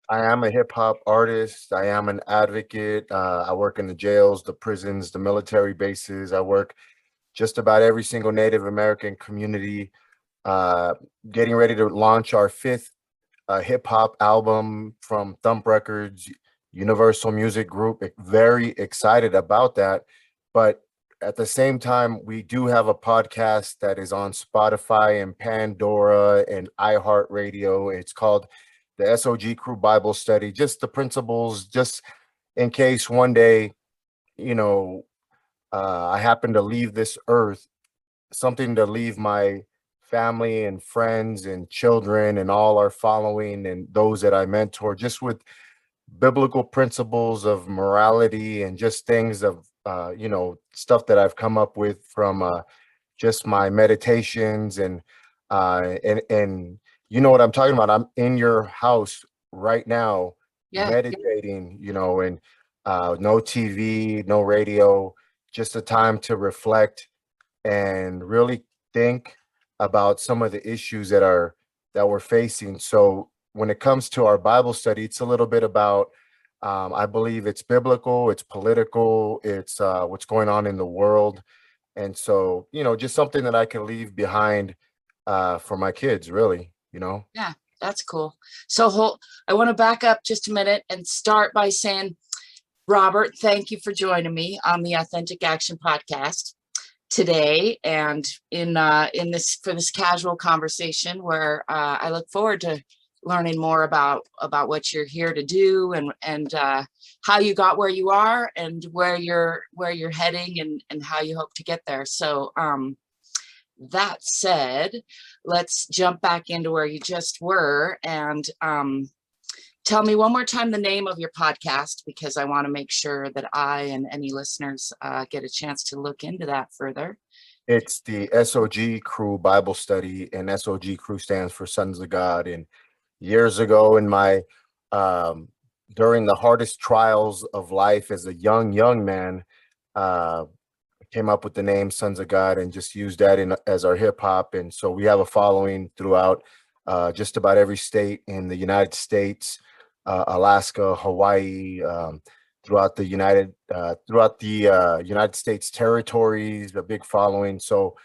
I am a hip hop artist. I am an advocate. I work in the jails, the prisons, the military bases. I work just about every single Native American community. Uh, Getting ready to launch our fifth hip hop album from Thump Records, Universal Music Group. Very excited about that. But at the same time, we do have a podcast that is on Spotify and Pandora and iHeartRadio. It's called the SOG Crew Bible Study. Just the principles, just in case one day, you know, I happen to leave this earth, something to leave my family and friends and children and all our following and those that I mentor, just with biblical principles of morality and just things of stuff that I've come up with from just my meditations and you know what I'm talking about. I'm in your house right now Yeah, meditating, and no TV, no radio, just a time to reflect and really think about some of the issues that we're facing. So when it comes to our Bible study, it's a little bit about I believe it's biblical, it's political, it's what's going on in the world. And so, just something that I can leave behind for my kids, really. yeah, that's cool. I want to back up just a minute and start by saying, Robert, thank you for joining me on the Authentic Action podcast today, and in this casual conversation where I look forward to learning more about what you're here to do, and how you got where you are and where you're heading, and how you hope to get there. So that said, let's jump back into where you just were, and tell me one more time the name of your podcast, because I want to make sure that I and any listeners get a chance to look into that further. It's the SOG Crew Bible Study, and SOG Crew stands for Sons of God. And years ago in my um during the hardest trials of life as a young man, uh came up with the name Sons of God and just used that in as our hip hop. And so we have a following throughout just about every state in the United States, Alaska, Hawaii, throughout the United States territories, a big following. So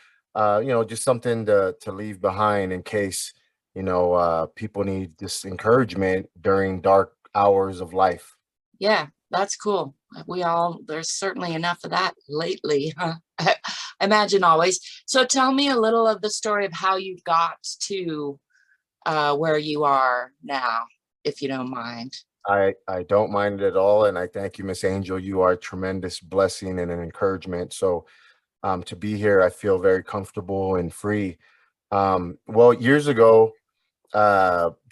just something to leave behind in case people need this encouragement during dark hours of life. Yeah, that's cool. There's certainly enough of that lately, huh? I imagine always. So tell me a little of the story of how you got to where you are now, if you don't mind. I don't mind it at all, and I thank you, Miss Angel. You are a tremendous blessing and an encouragement. So to be here, I feel very comfortable and free. Well, years ago,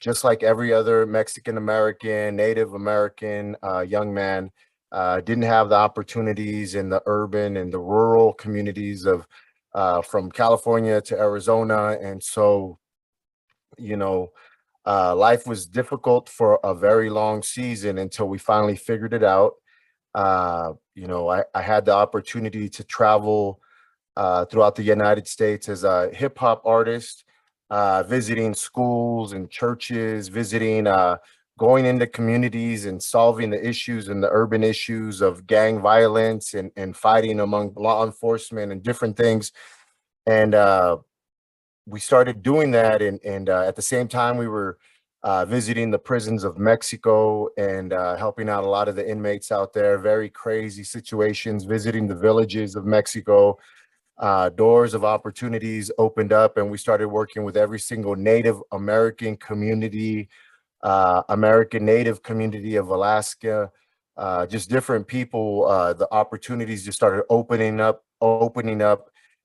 just like every other Mexican American, Native American young man, didn't have the opportunities in the urban and the rural communities of from California to Arizona. And so, you know, life was difficult for a very long season until we finally figured it out. I had the opportunity to travel throughout the United States as a hip hop artist, visiting schools and churches, going into communities and solving the issues and the urban issues of gang violence and fighting among law enforcement and different things. And we started doing that. And at the same time, we were visiting the prisons of Mexico and helping out a lot of the inmates out there. Very crazy situations, visiting the villages of Mexico. Doors of opportunities opened up, and we started working with every single Native American community, American Native community of Alaska, just different people. The opportunities just started opening up,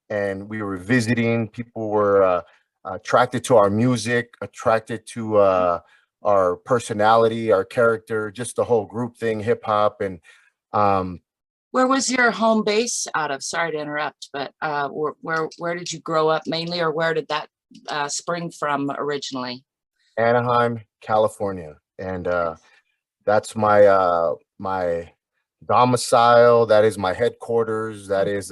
and we were visiting. People were attracted to our music, attracted to our personality, our character, just the whole group thing, hip hop. And um, Where was your home base out of? Sorry to interrupt, but where did you grow up mainly, or where did that spring from originally? Anaheim, California, and that's my domicile. That is my headquarters. That's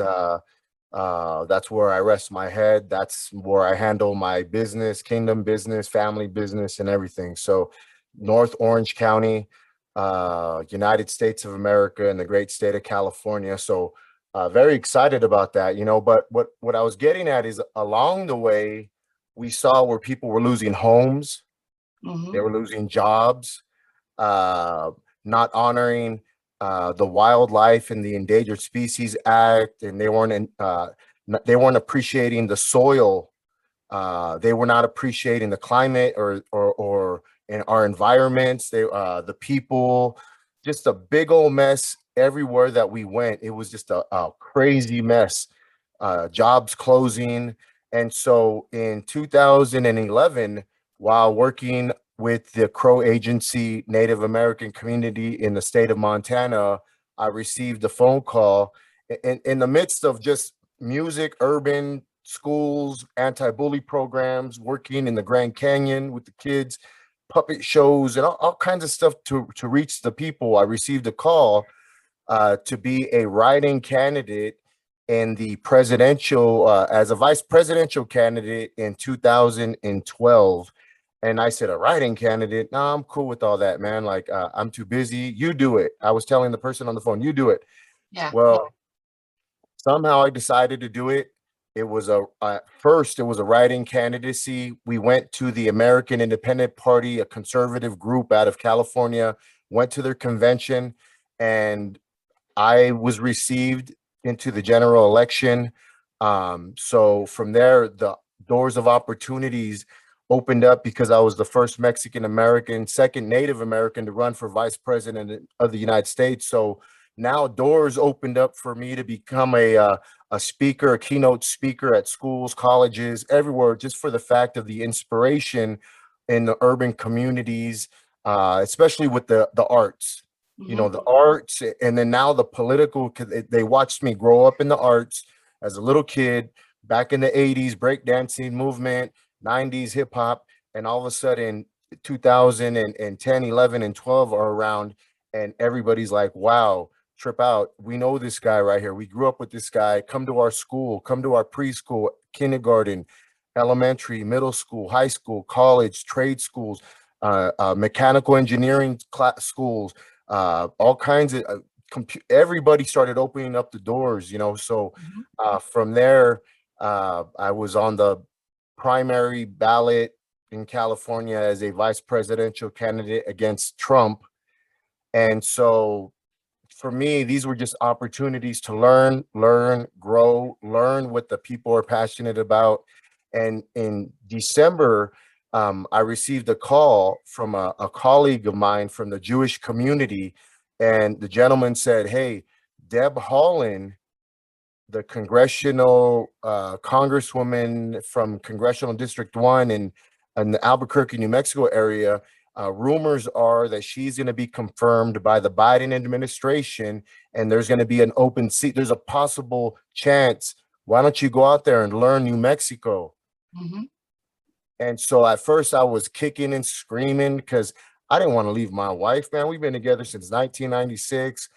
where I rest my head. That's where I handle my business, kingdom business, family business, and everything. So North Orange County, United States of America, and the great state of California. So very excited about that, you know. But what I was getting at is along the way, we saw where people were losing homes, they were losing jobs, uh, not honoring the wildlife and the Endangered Species Act, and they weren't appreciating the soil. They were not appreciating the climate or in our environments. The people, just a big old mess everywhere that we went. It was just a crazy mess. Jobs closing, and so in 2011, while working with the Crow Agency Native American community in the state of Montana, I received a phone call in the midst of just music, urban schools, anti-bully programs, working in the Grand Canyon with the kids, puppet shows, and all kinds of stuff to reach the people. I received a call to be a writing candidate in the presidential, as a vice presidential candidate in 2012. And I said, a writing candidate? No, I'm cool with all that, man. Like, I'm too busy. You do it. I was telling the person on the phone, you do it. Yeah. Well, somehow I decided to do it. It was first, it was a writing candidacy. We went to the American Independent Party, a conservative group out of California, went to their convention, and I was received into the general election. So from there, the doors of opportunities opened up because I was the first Mexican American, second Native American to run for vice president of the United States. So now doors opened up for me to become a speaker, a keynote speaker at schools, colleges, everywhere, just for the fact of the inspiration in the urban communities, especially with the arts. You know, the arts, and then now the political, because they watched me grow up in the arts as a little kid back in the 80s, breakdancing movement, 90s hip hop, and all of a sudden 2010, 11, and 12 are around, and everybody's like, wow, trip out. We know this guy right here. We grew up with this guy. Come to our school, come to our preschool, kindergarten, elementary, middle school, high school, college, trade schools, mechanical engineering schools, all kinds of everybody started opening up the doors, you know. So from there, I was on the primary ballot in California as a vice presidential candidate against Trump. And so for me, these were just opportunities to learn, grow, learn what the people are passionate about. And in December, I received a call from a colleague of mine from the Jewish community. And the gentleman said, hey, Deb Haaland, the congressional congresswoman from Congressional District 1 in the Albuquerque, New Mexico area, rumors are that she's going to be confirmed by the Biden administration, and there's going to be an open seat. There's a possible chance. Why don't you go out there and learn New Mexico? And so at first I was kicking and screaming because I didn't want to leave my wife, man. We've been together since 1996,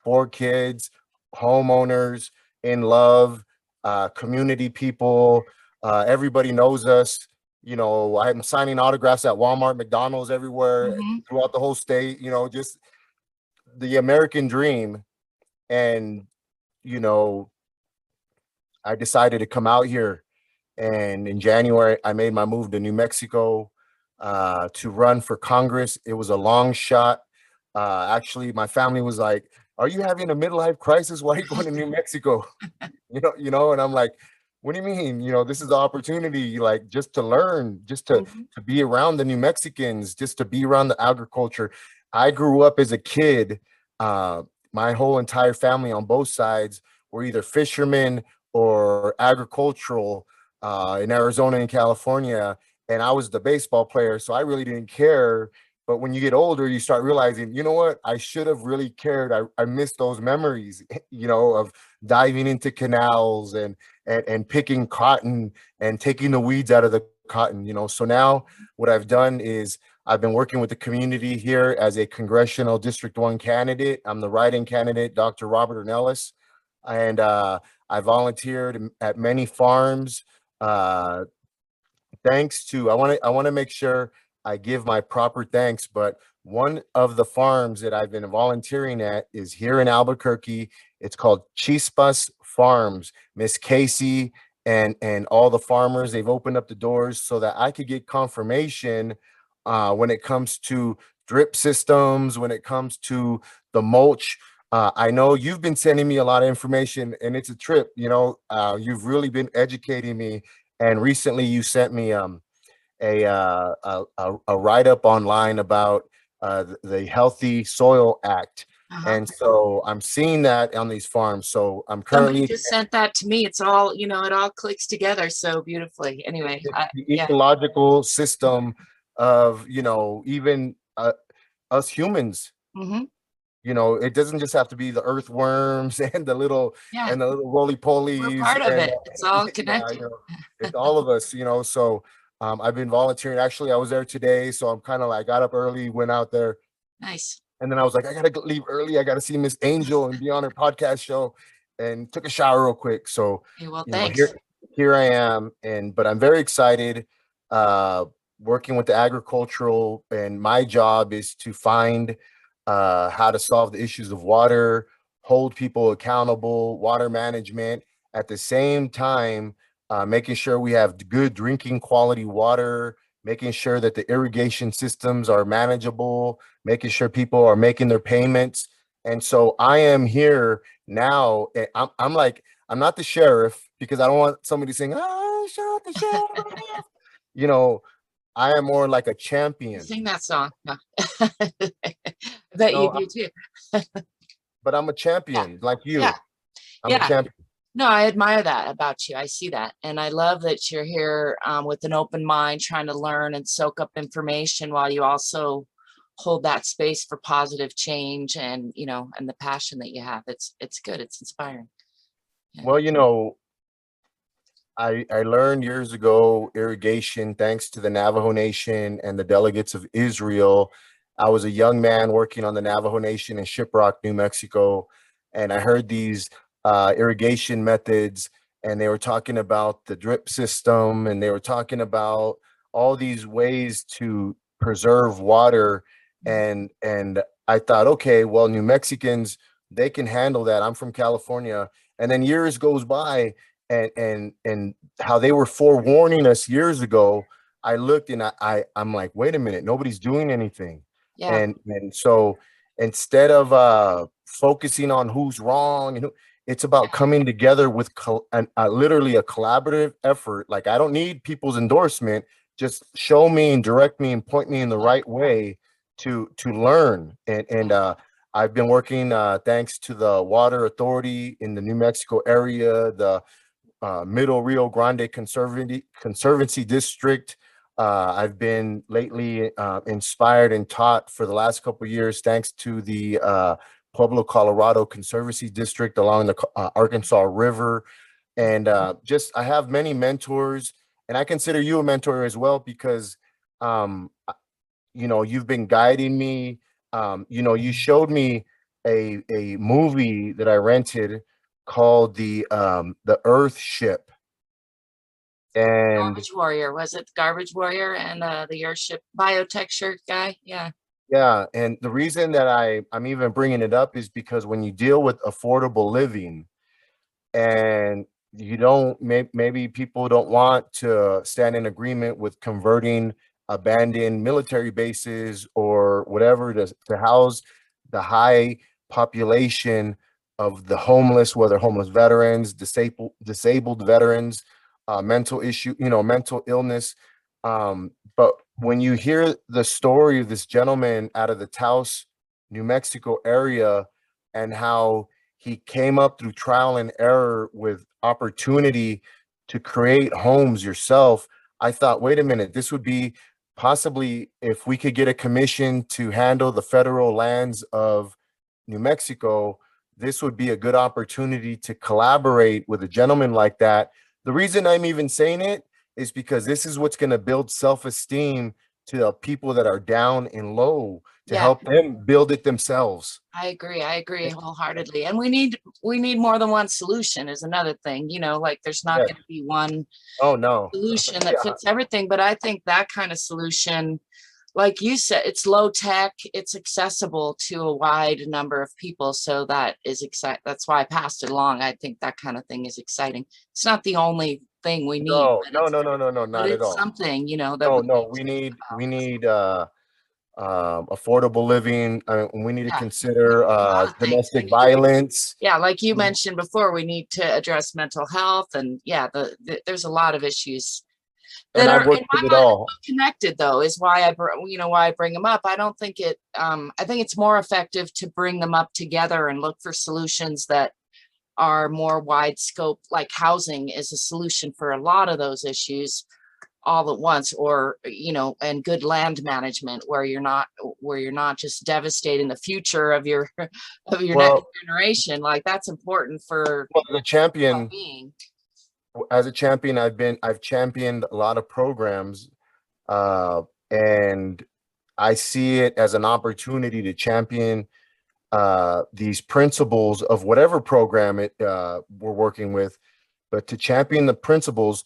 4 kids, homeowners, in love, community people. Everybody knows us. You know, I'm signing autographs at Walmart, McDonald's, everywhere throughout the whole state, you know, just the American dream. And, you know, I decided to come out here. And in January, I made my move to New Mexico to run for Congress. It was a long shot. Actually, my family was like, "Are you having a midlife crisis? Why are you going to New Mexico?" And I'm like, "What do you mean? You know, this is the opportunity, like, just to learn, just to be around the New Mexicans, just to be around the agriculture." I grew up as a kid. My whole entire family on both sides were either fishermen or agricultural in Arizona and California, and I was the baseball player, so I really didn't care. But when you get older, you start realizing, you know what, I should have really cared. I miss those memories, of diving into canals and picking cotton and taking the weeds out of the cotton. So now what I've done is I've been working with the community here as a congressional District 1 candidate. I'm the writing candidate, Dr. Robert Ornelas, and I volunteered at many farms. Thanks to I want to make sure I give my proper thanks. But one of the farms that I've been volunteering at is here in Albuquerque. It's called Chispas Farms. Miss Casey and all the farmers, they've opened up the doors so that I could get confirmation when it comes to drip systems, when it comes to the mulch. I know you've been sending me a lot of information, and it's a trip. You've really been educating me. And recently, you sent me a write up online about the Healthy Soil Act, Uh-huh. and so I'm seeing that on these farms. So I'm Somebody currently just sent that to me. It's all, it all clicks together so beautifully. Anyway, the yeah. ecological system of even us humans. Hmm. It doesn't just have to be the earthworms and Yeah, the little roly we're polies part of and it. It's all yeah, connected. it's all of us. So I've been volunteering. Actually, I was there today, so I'm kind of like got up early, went out there, Nice. and then I was like, I gotta leave early. I gotta see Miss Angel and be on her podcast show, and took a shower real quick. So Okay, well, here thanks. here I am, but I'm very excited. Uh, Working with the agricultural, and my job is to find how to solve the issues of water, hold people accountable, water management. At the same time, making sure we have good drinking quality water, making sure that the irrigation systems are manageable, making sure people are making their payments. And so I am here now. I'm like, I'm not the sheriff because I don't want somebody saying, "Ah, shut the sheriff." You know, I am more like a You champion. sing that song. No. I bet you No, do too. but I'm a Yeah. champion like Yeah. you. I'm a Yeah. champion. No, I admire that about you. I see that. And I love that you're here with an open mind, trying to learn and soak up information while you also hold that space for positive change and, and the passion that you have. It's good. It's inspiring. Yeah. Well, I learned years ago irrigation thanks to the Navajo Nation and the delegates of Israel. I was a young man working on the Navajo Nation in Shiprock, New Mexico, and I heard these irrigation methods, and they were talking about the drip system, and they were talking about all these ways to preserve water, and I thought, okay, well, New Mexicans, they can handle that. I'm from California, and then years goes by, and how they were forewarning us years ago. I looked and I'm like, wait a minute, nobody's doing anything. Yeah. And so instead of focusing on who's wrong and it's about coming together with literally a collaborative effort. Like, I don't need people's endorsement. Just show me and direct me and point me in the right way to learn. And I've been working thanks to the Water Authority in the New Mexico area, the Middle Rio Grande Conservancy District. I've been lately inspired and taught for the last couple of years, thanks to the Pueblo, Colorado Conservancy District along the Arkansas River. And just, I have many mentors, and I consider you a mentor as well because, you've been guiding me. You showed me a movie that I rented called the Earth Ship. And Garbage Warrior. Was it Garbage Warrior and the airship biotexture guy? Yeah. yeah, and the reason that I'm even bringing it up is because when you deal with affordable living, and you don't, maybe people don't want to stand in agreement with converting abandoned military bases or whatever to house the high population of the homeless, whether homeless veterans, disabled veterans, mental illness. But when you hear the story of this gentleman out of the Taos, New Mexico area, and how he came up through trial and error with opportunity to create homes yourself, I thought, wait a minute, this would be possibly, if we could get a commission to handle the federal lands of New Mexico, this would be a good opportunity to collaborate with a gentleman like that. The reason I'm even saying it is because this is what's going to build self-esteem to the people that are down and low, to Yeah. help them build it themselves. I agree. I agree wholeheartedly. And we need more than one solution is another thing. Like there's not Yes. going to be one Oh no. solution that Yeah. fits everything. But I think that kind of solution like you said, it's low tech, it's accessible to a wide number of people. So that is exciting. That's why I passed it along. I think that kind of thing is exciting. It's not the only thing we need, No, no, no, no, no, no, but not at it's all. something, you know, that No, we no, need to think we about. need affordable living. We need to Yeah, we consider need a lot of things. We domestic need, violence. yeah, like you mentioned before, we need to address mental health, and yeah, there's a lot of issues And that I've are in worked with it my mind all. connected, though, is why why I bring them up. I don't think it I think it's more effective to bring them up together and look for solutions that are more wide scope, like housing is a solution for a lot of those issues all at once, or and good land management where you're not just devastating the future of your of your next Well, generation. Like that's important for well, the champion, well-being. as a champion, I've championed a lot of programs, uh, and I see it as an opportunity to champion these principles of whatever program we're working with, but to champion the principles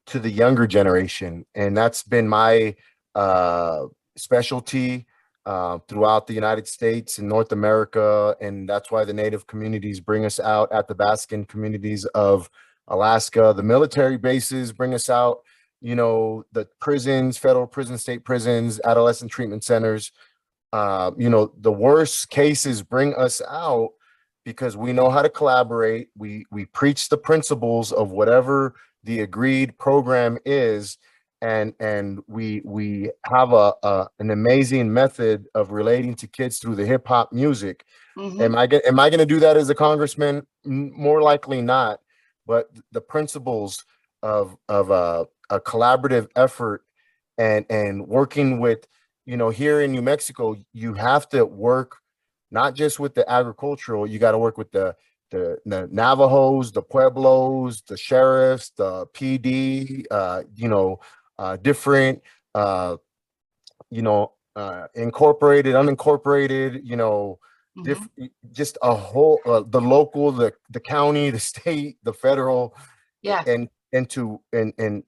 to the younger generation. And that's been my uh, specialty throughout the United States and North America. And that's why the Native communities bring us out, at the Baskin communities of Alaska. The military bases bring us out, the prisons, federal prisons, state prisons, adolescent treatment centers. The worst cases bring us out because we know how to collaborate. We preach the principles of whatever the agreed program is, and we have an amazing method of relating to kids through the hip hop music. Mm-hmm. Am I going to do that as a congressman? More likely not. But the principles of a collaborative effort and working with, here in New Mexico, you have to work not just with the agricultural, you got to work with the Navajos, the Pueblos, the sheriffs, the PD, different, uh, incorporated, unincorporated, Mm-hmm. just a whole, the local, the county, the state, the federal, Yeah. and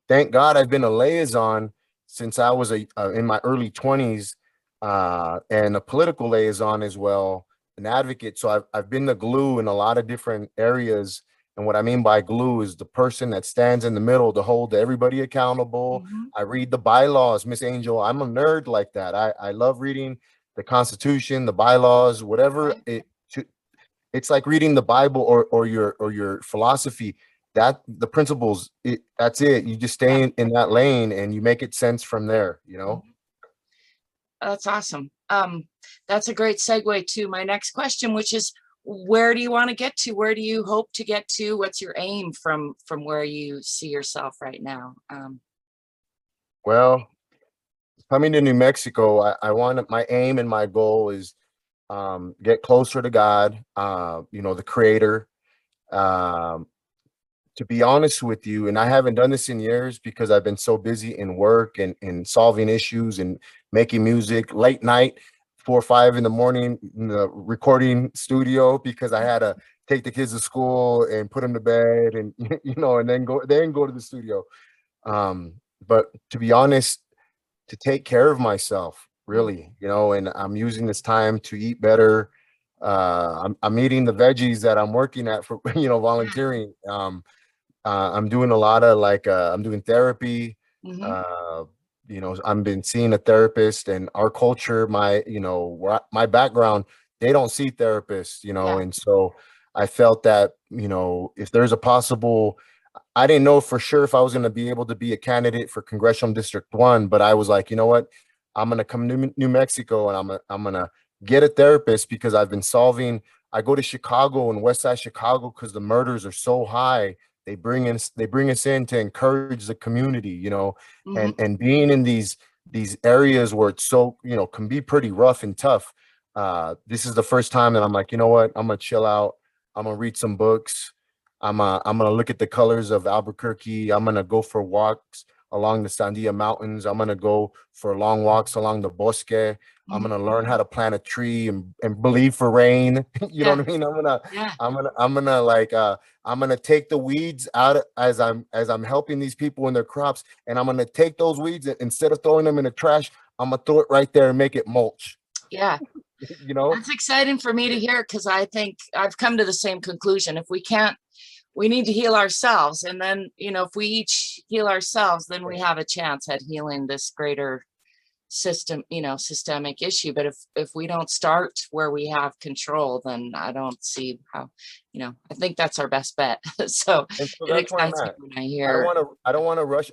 thank God I've been a liaison since I was in my early 20s, and a political liaison as well, an advocate. So I've been the glue in a lot of different areas. And what I mean by glue is the person that stands in the middle to hold everybody accountable. Mm-hmm. I read the bylaws, Miss Angel. I'm a nerd like that. I love reading the Constitution, the bylaws, whatever Right. it's like reading the Bible or your philosophy. That the principles, that's it. You just Yeah. stay in that lane and you make it sense from there. Mhm. That's awesome. That's a great segue to my next question, which is, where do you want to get to? Where do you hope to get to? What's your aim from where you see yourself right now? Well, coming to New Mexico, I want, my aim and my goal is get closer to God, the creator. Um, to be honest with you, and I haven't done this in years because I've been so busy in work and solving issues and making music late night, 4 or 5 in the morning in the recording studio, because I had to take the kids to school and put them to bed, and and then go to the studio. But to be honest, to take care of myself, Mhm. really, and I'm using this time to eat better. I'm eating the veggies that I'm working at for, Yeah. volunteering. I'm doing a lot of, like, I'm doing therapy. Hmm. Uh, I've been seeing a therapist, and our culture, my background, they don't see therapists, Yeah. and so I felt that, if there's a possible, I didn't know for sure if I was going to be able to be a candidate for Congressional District 1, but I was like, you know what? I'm going to come to New Mexico, and I'm going to get a therapist, because I've been solving. I go to Chicago and West Side Chicago because the murders are so high. They bring us in to encourage the community, Hmm. and being in these areas where it's so, can be pretty rough and tough. This is the first time that I'm like, you know what? I'm gonna chill out. I'm gonna read some books. I'm gonna look at the colors of Albuquerque. I'm gonna go for walks along the Sandia Mountains. I'm gonna go for long walks along the Bosque. I'm Hmm. gonna learn how to plant a tree and believe for rain. You know Yeah. what I mean? I'm gonna Yeah. I'm gonna I'm gonna like I'm gonna take the weeds out as I'm helping these people in their crops, and I'm gonna take those weeds, instead of throwing them in the trash. I'm gonna throw it right there and make it mulch. Yeah. You know, That's exciting for me to hear, because I think I've come to the same conclusion. If we can't, we need to heal ourselves. And then, if we each heal ourselves, then we have a chance at healing this greater systemic issue. But if we don't start where we have control, then I don't see how, I think that's our best bet. So and so it that's where I'm excites me at. when I hear, I don't want to rush.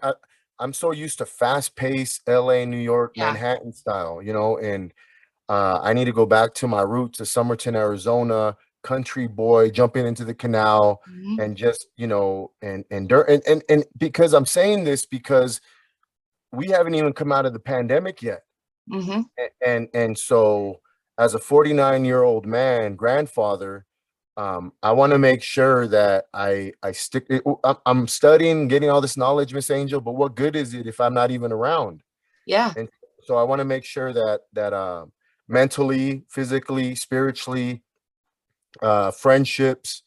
I'm so used to fast paced LA, New York, yeah. Manhattan style, and I need to go back to my roots to Somerton, Arizona, country boy jumping into the canal Mhm, and just, and because I'm saying this because we haven't even come out of the pandemic yet. mhm. And so as a 49-year-old man, grandfather, I want to make sure that I stick. I'm studying, getting all this knowledge, Miss Angel, but what good is it if I'm not even around? Yeah, And so I want to make sure that mentally, physically, spiritually, friendships,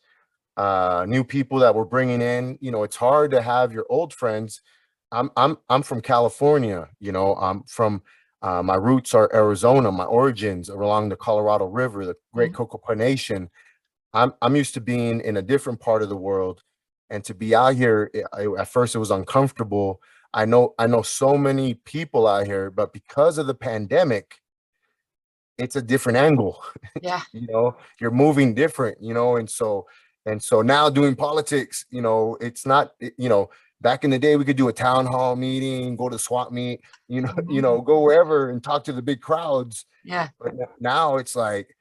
new people that we're bringing in. It's hard to have your old friends. I'm from California. I'm from my roots are Arizona. My origins are along the Colorado River, the Great mhm, Cocoa Nation. I'm used to being in a different part of the world, and to be out here, at first it was uncomfortable. I know so many people out here, but because of the pandemic, it's a different angle. yeah. You're moving different, and so now doing politics, it's not, back in the day we could do a town hall meeting, go to swap meet, Mhm. go wherever and talk to the big crowds. Yeah. But now it's like,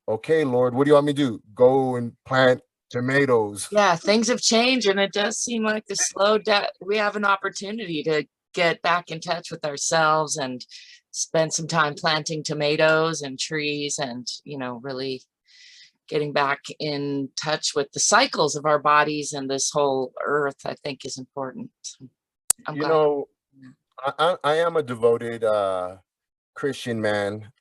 okay, Lord, what do you want me to do? Go and plant tomatoes. Yeah, things have changed, and it does seem like the slow death. We have an opportunity to get back in touch with ourselves and spend some time planting tomatoes and trees, and really getting back in touch with the cycles of our bodies and this whole earth, I think, is important. So I'm You glad. know, I am a devoted Christian man,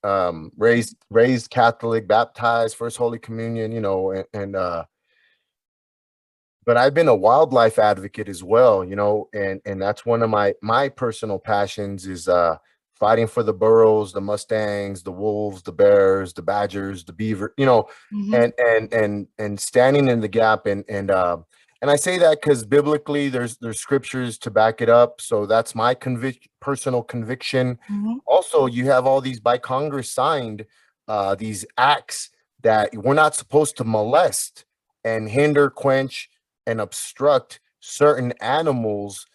raised Catholic, baptized, first Holy Communion, and but I've been a wildlife advocate as well, and that's one of my personal passions is fighting for the burros, the mustangs, the wolves, the bears, the badgers, the beaver, Mhm, and standing in the gap, and I say that because biblically there's scriptures to back it up. So that's my personal conviction. mhm. Also, you have all these by Congress signed these acts that we're not supposed to molest and hinder, quench, and obstruct certain animals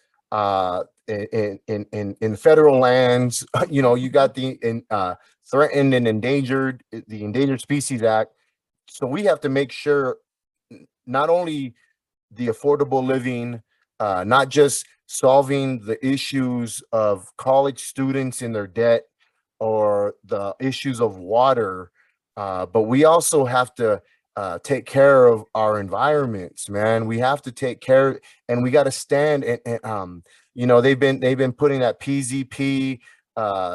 in federal lands. You got the threatened and endangered, the Endangered Species Act. So we have to make sure not only the affordable living, not just solving the issues of college students in their debt or the issues of water, but we also have to take care of our environments, man. We have to take care, and we got to stand. They've been putting that PZP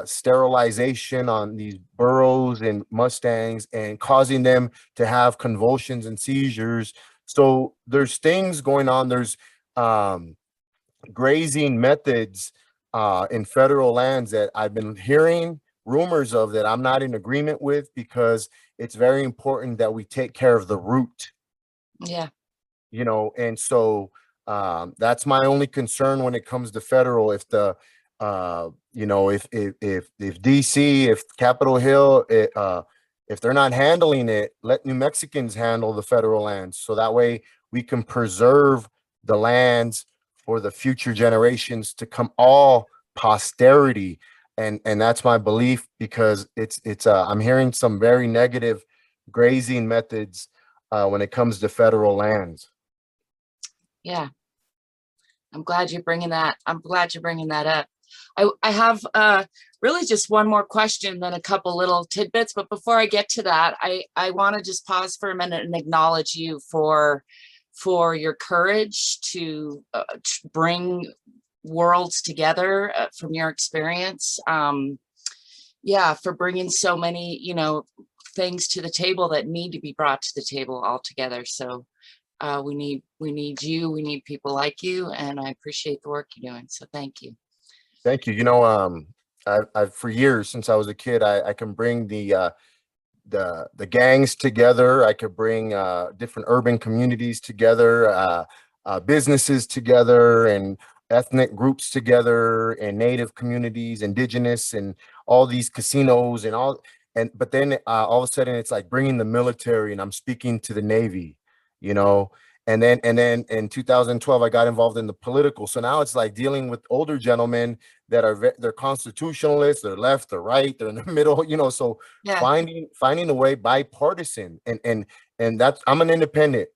sterilization on these burros and mustangs and causing them to have convulsions and seizures. So there's things going on. There's grazing methods in federal lands that I've been hearing rumors of that I'm not in agreement with, because it's very important that we take care of the root, Yeah, and so that's my only concern when it comes to federal. If the if DC, if Capitol Hill, if they're not handling it, let New Mexicans handle the federal lands, so that way we can preserve the lands for the future generations to come, all posterity. And that's my belief, because I'm hearing some very negative grazing methods when it comes to federal lands. yeah. I'm glad you're bringing that. I'm glad you're bringing that up. I have really just one more question, then a couple little tidbits. But before I get to that, I want to just pause for a minute and acknowledge you for your courage to bring worlds together from your experience. Yeah, for bringing so many, things to the table that need to be brought to the table all together. So we need you, we need people like you, and I appreciate the work you're doing. So thank you. Thank you. I've for years since I was a kid, I can bring the gangs together. I could bring different urban communities together, businesses together, and ethnic groups together, and native communities, indigenous, and all these casinos and all. And but then all of a sudden, it's like bringing the military, and I'm speaking to the Navy, you know. And then in 2012, I got involved in the political. So now it's like dealing with older gentlemen that are they're constitutionalists, they're left, they're right, they're in the middle, you know. So Yeah. finding a way bipartisan, and that's, I'm an independent.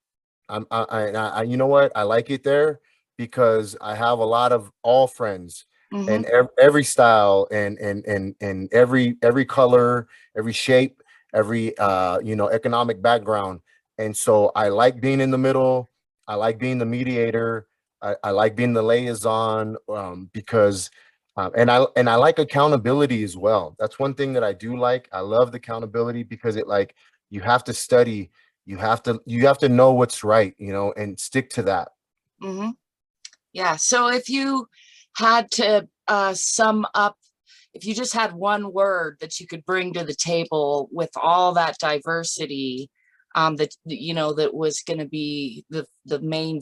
You know what, I like it there because I have a lot of all friends, Hmm. and every style, and every color, every shape, every you know, economic background. And so I like being in the middle. I like being the mediator. I like being the liaison, because and I like accountability as well. That's one thing that I do like. I love the accountability because it, like, you have to study, you have to know what's right, you know, and stick to that. Hmm. Yeah. So if you had to sum up, if you just had one word that you could bring to the table with all that diversity, that you know that was going to be the main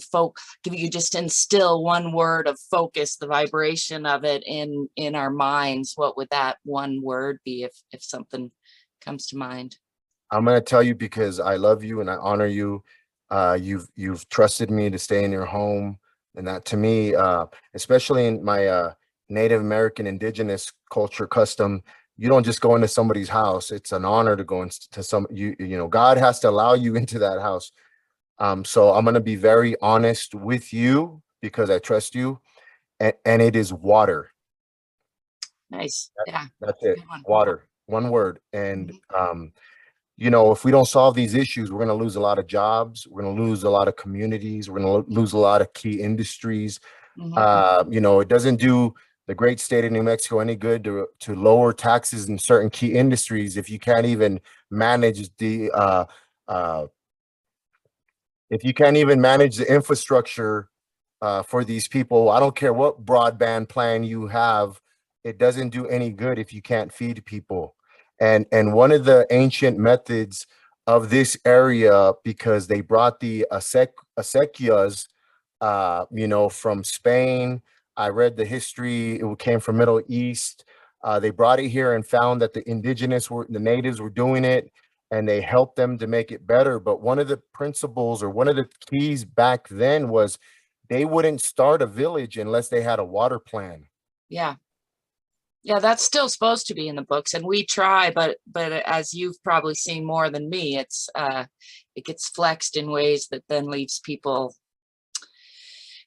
if you just instill one word of focus, the vibration of it in our minds, what would that one word be if something comes to mind? I'm going to tell you because I love you and I honor you. You've trusted me to stay in your home, and that to me, especially in my Native American indigenous culture custom, you don't just go into somebody's house. It's an honor to go into some, you know, God has to allow you into that house. So I'm going to be very honest with you because I trust you, and it is water. Nice. That- Yeah. That's it. Good one. Water, one word. And Mhm. you know, if we don't solve these issues, we're going to lose a lot of jobs. We're going to lose a lot of communities. We're going to lose a lot of key industries. Mhm. You know, it doesn't do the great state of New Mexico any good to lower taxes in certain key industries if you can't even manage uh, if you can't even manage the infrastructure for these people. I don't care what broadband plan you have, it doesn't do any good if you can't feed people. And one of the ancient methods of this area, because they brought the acequias, you know, from Spain. I read the history; it came from Middle East. They brought it here and found that the natives were doing it, and they helped them to make it better. But one of the principles, or one of the keys back then, was they wouldn't start a village unless they had a water plan. Yeah. Yeah, that's still supposed to be in the books, and we try, but as you've probably seen more than me, it gets flexed in ways that then leaves people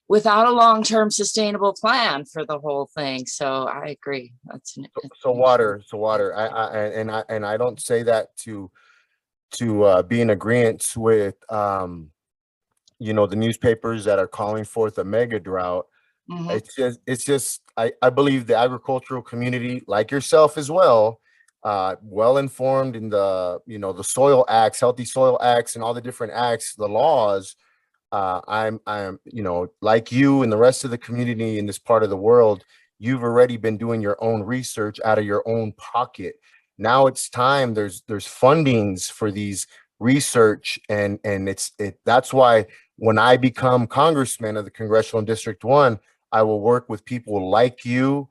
without a long-term sustainable plan for the whole thing. So I agree. So water, so Yeah. water. I don't say that to be in agreement with you know, the newspapers that are calling forth a mega drought. Hmm. It's just I believe the agricultural community, like yourself as well, well informed in the, you know, the soil acts, healthy soil acts, and all the different acts, the laws. I'm, you know, like you and the rest of the community in this part of the world, you've already been doing your own research out of your own pocket. Now it's time. There's fundings for these research, and that's why when I become congressman of the Congressional District 1, I will work with people like you,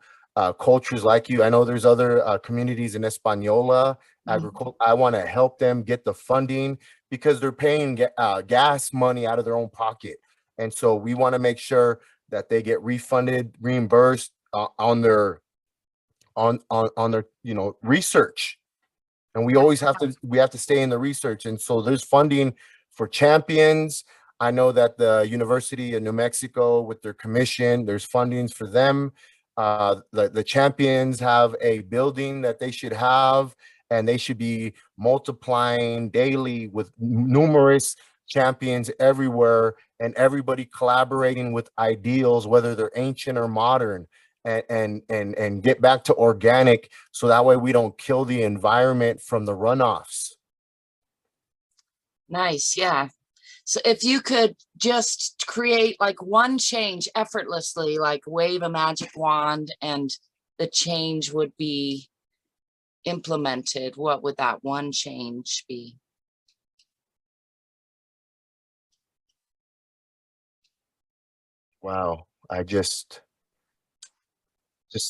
cultures like you. I know there's other communities in Española, Hmm. agriculture. I want to help them get the funding because they're paying gas money out of their own pocket. And so we want to make sure that they get refunded, reimbursed on their on their, you know, research. And we always have to stay in the research. And so there's funding for champions. I know that the University of New Mexico, with their commission, there's fundings for them. The champions have a building that they should have, and they should be multiplying daily with numerous champions everywhere, and everybody collaborating with ideals, whether they're ancient or modern, and get back to organic, so that way we don't kill the environment from the runoffs. Nice. Yeah. So if you could just create like one change effortlessly, like wave a magic wand and the change would be implemented, what would that one change be? Wow. I just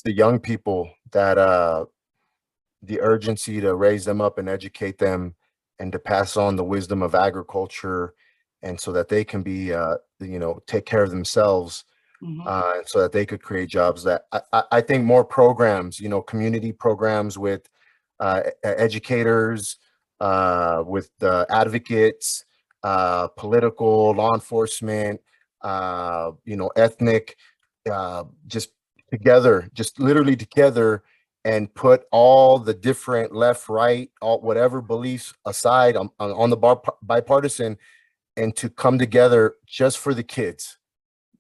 the young people that the urgency to raise them up and educate them and to pass on the wisdom of agriculture, and so that they can be take care of themselves, so that they could create jobs. That I think more programs, community programs with educators, with advocates, political, law enforcement, ethnic, just together, just literally together, and put all the different left, right, all whatever beliefs aside on the bipartisan, and to come together just for the kids.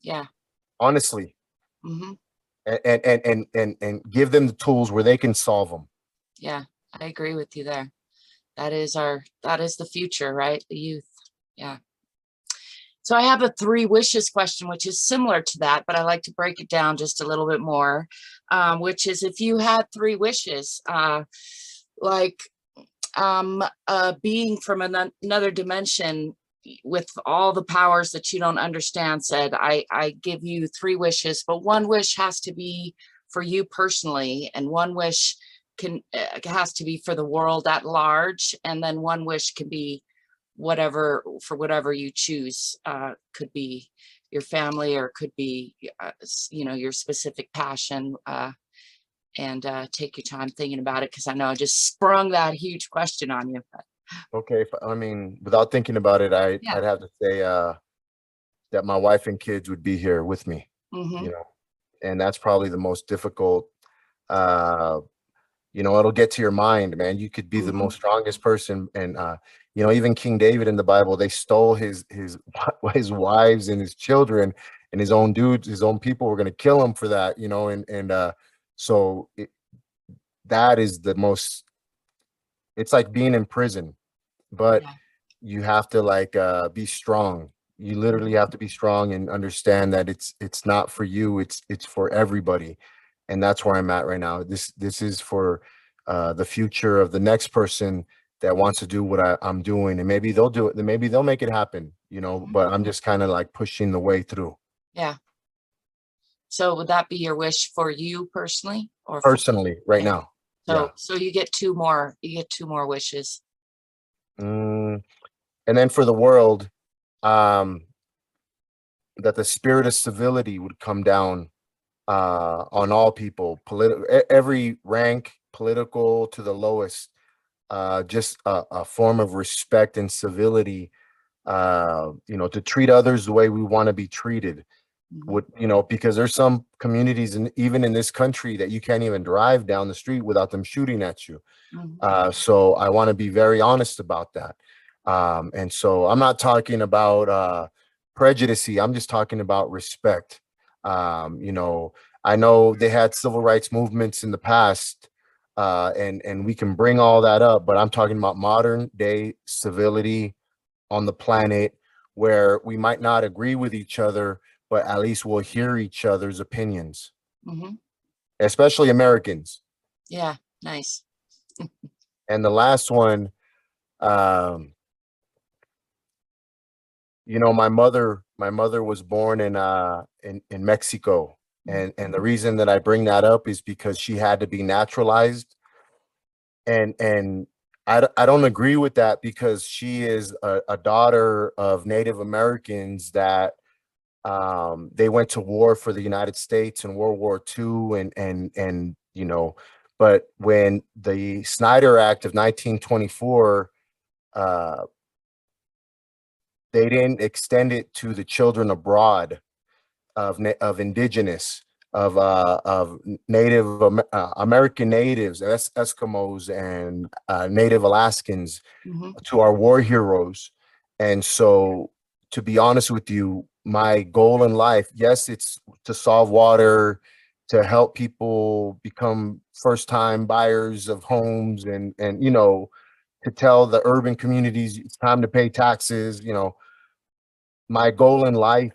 Yeah. Honestly. Mm-hmm. And give them the tools where they can solve them. Yeah, I agree with you there. That is the future, right? The youth. Yeah. So I have a 3 wishes question, which is similar to that, but I like to break it down just a little bit more, which is if you had 3 wishes, being from another dimension with all the powers that you don't understand said, I give you 3 wishes, but one wish has to be for you personally, and one wish has to be for the world at large, and then one wish can be whatever you choose. Could be your family, or could be your specific passion, and take your time thinking about it, because I know I just sprung that huge question on you. Okay, I mean, without thinking about it, I'd have to say that my wife and kids would be here with me. And that's probably the most difficult. It'll get to your mind, man. You could be the most strongest person, and even King David in the Bible, they stole his wives and his children, and his own dudes, his own people were going to kill him for that. So that is the most. It's like being in prison, but you have to be strong. You literally have to be strong and understand that it's not for you, it's for everybody. And that's where I'm at right now. This is for the future of the next person that wants to do what I'm doing, and maybe they'll do it, maybe they'll make it happen, but I'm just kind of like pushing the way through. Yeah. So would that be your wish for you personally, or personally right now? So you get 2 more, wishes. And then for the world, that the spirit of civility would come down on all people, every rank, political to the lowest, just a form of respect and civility, to treat others the way we want to be treated. Because there's some communities, and even in this country, that you can't even drive down the street without them shooting at you. So I want to be very honest about that. And so I'm not talking about prejudice. I'm just talking about respect. I know they had civil rights movements in the past, and we can bring all that up, but I'm talking about modern day civility on the planet, where we might not agree with each other, but at least we'll hear each other's opinions, especially Americans. Yeah, nice. And the last one, my mother was born in Mexico, and the reason that I bring that up is because she had to be naturalized, and I don't agree with that, because she is a daughter of Native Americans that they went to war for the United States in World War II, and but when the Snyder Act of 1924, they didn't extend it to the children abroad of indigenous, of Native American natives, Eskimos, and Native Alaskans, to our war heroes. And so, to be honest with you, my goal in life, yes, it's to solve water, to help people become first-time buyers of homes, and to tell the urban communities it's time to pay taxes. My goal in life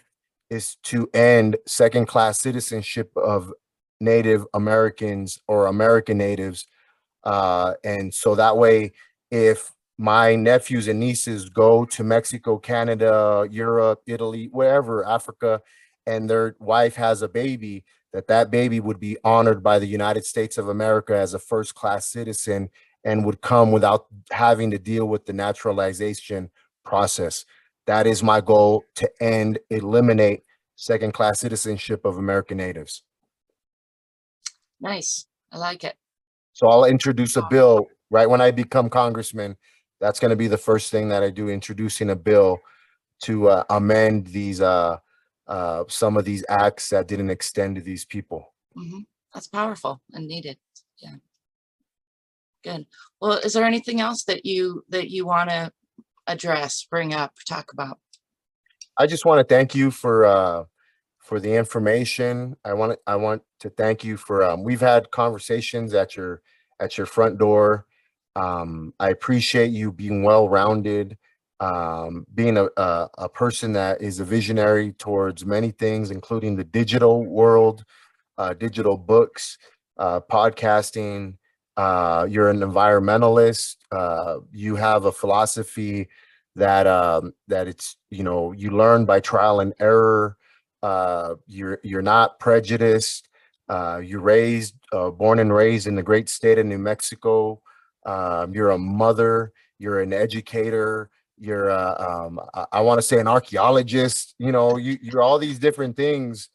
is to end second-class citizenship of Native Americans or American natives. And so that way, if my nephews and nieces go to Mexico, Canada, Europe, Italy, wherever, Africa, and their wife has a baby, that baby would be honored by the United States of America as a first-class citizen and would come without having to deal with the naturalization process. That is my goal, to eliminate second-class citizenship of American natives. Nice. I like it. So I'll introduce a bill right when I become congressman. That's going to be the first thing that I do, introducing a bill to amend these some of these acts that didn't extend to these people. That's powerful and needed. Yeah. Good. Well, is there anything else that you want to address, bring up, talk about? I just want to thank you for the information. I want to thank you for we've had conversations at your front door. I appreciate you being well-rounded, being a person that is a visionary towards many things, including the digital world, digital books, podcasting. You're an environmentalist. You have a philosophy that that it's, you know, you learn by trial and error. You're not prejudiced. You're born and raised in the great state of New Mexico. You're a mother. You're an educator. You're I want to say an archaeologist. You know, you're all these different things.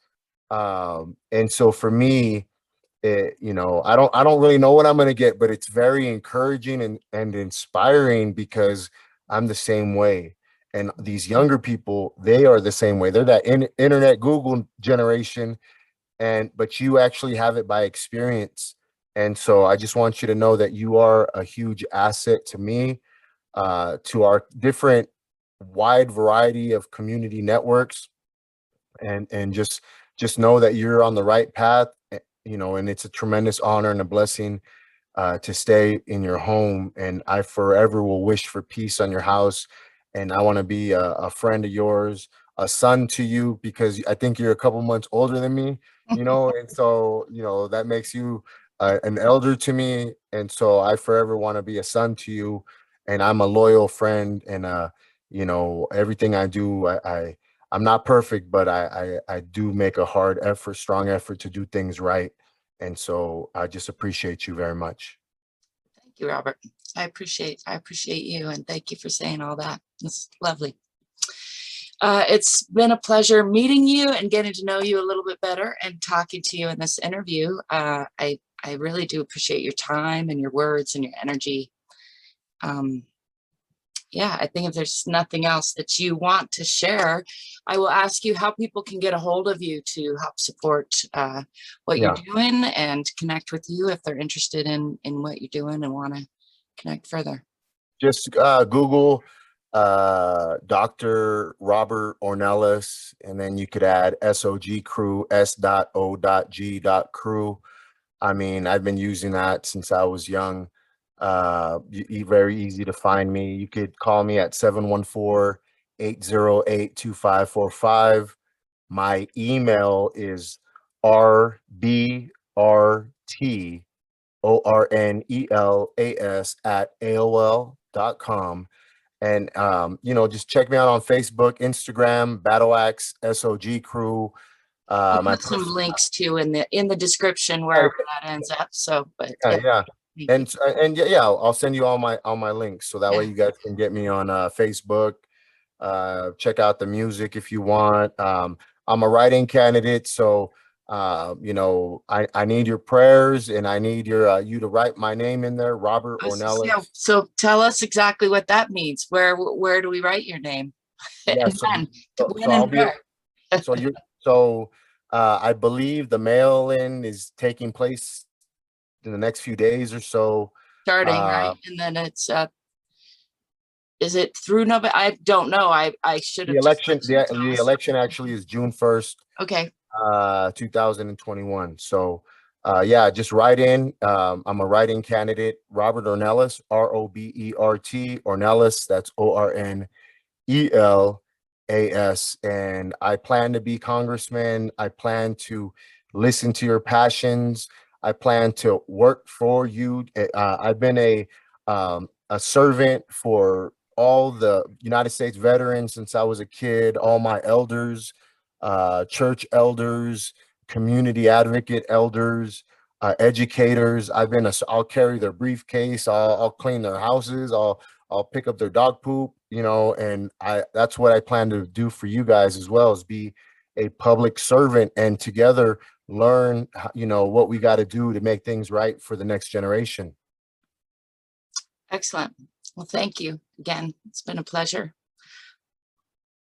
And so for me, you know, I don't really know what I'm going to get, but it's very encouraging and inspiring, because I'm the same way. And these younger people, they are the same way. They're that internet Google generation, but you actually have it by experience. And so I just want you to know that you are a huge asset to me, to our different wide variety of community networks, and just know that you're on the right path, you know, and it's a tremendous honor and a blessing to stay in your home. And I forever will wish for peace on your house. And I want to be a friend of yours, a son to you, because I think you're a couple months older than me, you know, and so, you know, that makes you an elder to me. And so I forever want to be a son to you. And I'm a loyal friend. And, you know, everything I do, I'm not perfect, but I do make a hard effort, strong effort to do things right. And so I just appreciate you very much. Thank you, Robert. I appreciate you, and thank you for saying all that. It's lovely. It's been a pleasure meeting you and getting to know you a little bit better and talking to you in this interview. I really do appreciate your time and your words and your energy. Yeah, I think if there's nothing else that you want to share, I will ask you how people can get a hold of you to help support what you're doing and connect with you if they're interested in what you're doing and want to connect further. Just Google Dr. Robert Ornelas, and then you could add SOG crew, S.O.G. crew. I mean, I've been using that since I was young. Very easy to find me. You could call me at 714-808-2545. My email is rbrtornelas@aol.com. And you know, just check me out on Facebook, Instagram, Battle Axe SOG crew. I'll put some links too in the description wherever that ends up. So, but yeah. And I'll send you all my links, so that way you guys can get me on Facebook. Check out the music if you want. I'm a writing candidate, so you know, I need your prayers, and I need you to write my name in there, Robert Ornelas. So tell us exactly what that means. Where do we write your name? Yeah, so I believe the mail-in is taking place in the next few days or so. Starting, right? And then it's is it through November? I don't know. I should have. The election actually is June 1st. Okay. 2021. So yeah, just write in. I'm a writing candidate, Robert Ornelas, ROBERT Ornelas. That's ORNELAS. And I plan to be congressman. I plan to listen to your passions. I plan to work for you. I've been a servant for all the United States veterans since I was a kid, all my elders, church elders, community advocate elders, educators. I'll carry their briefcase. I'll clean their houses. I'll pick up their dog poop, and that's what I plan to do for you guys as well, is be a public servant and together learn, what we got to do to make things right for the next generation. Excellent. Well, thank you again. It's been a pleasure.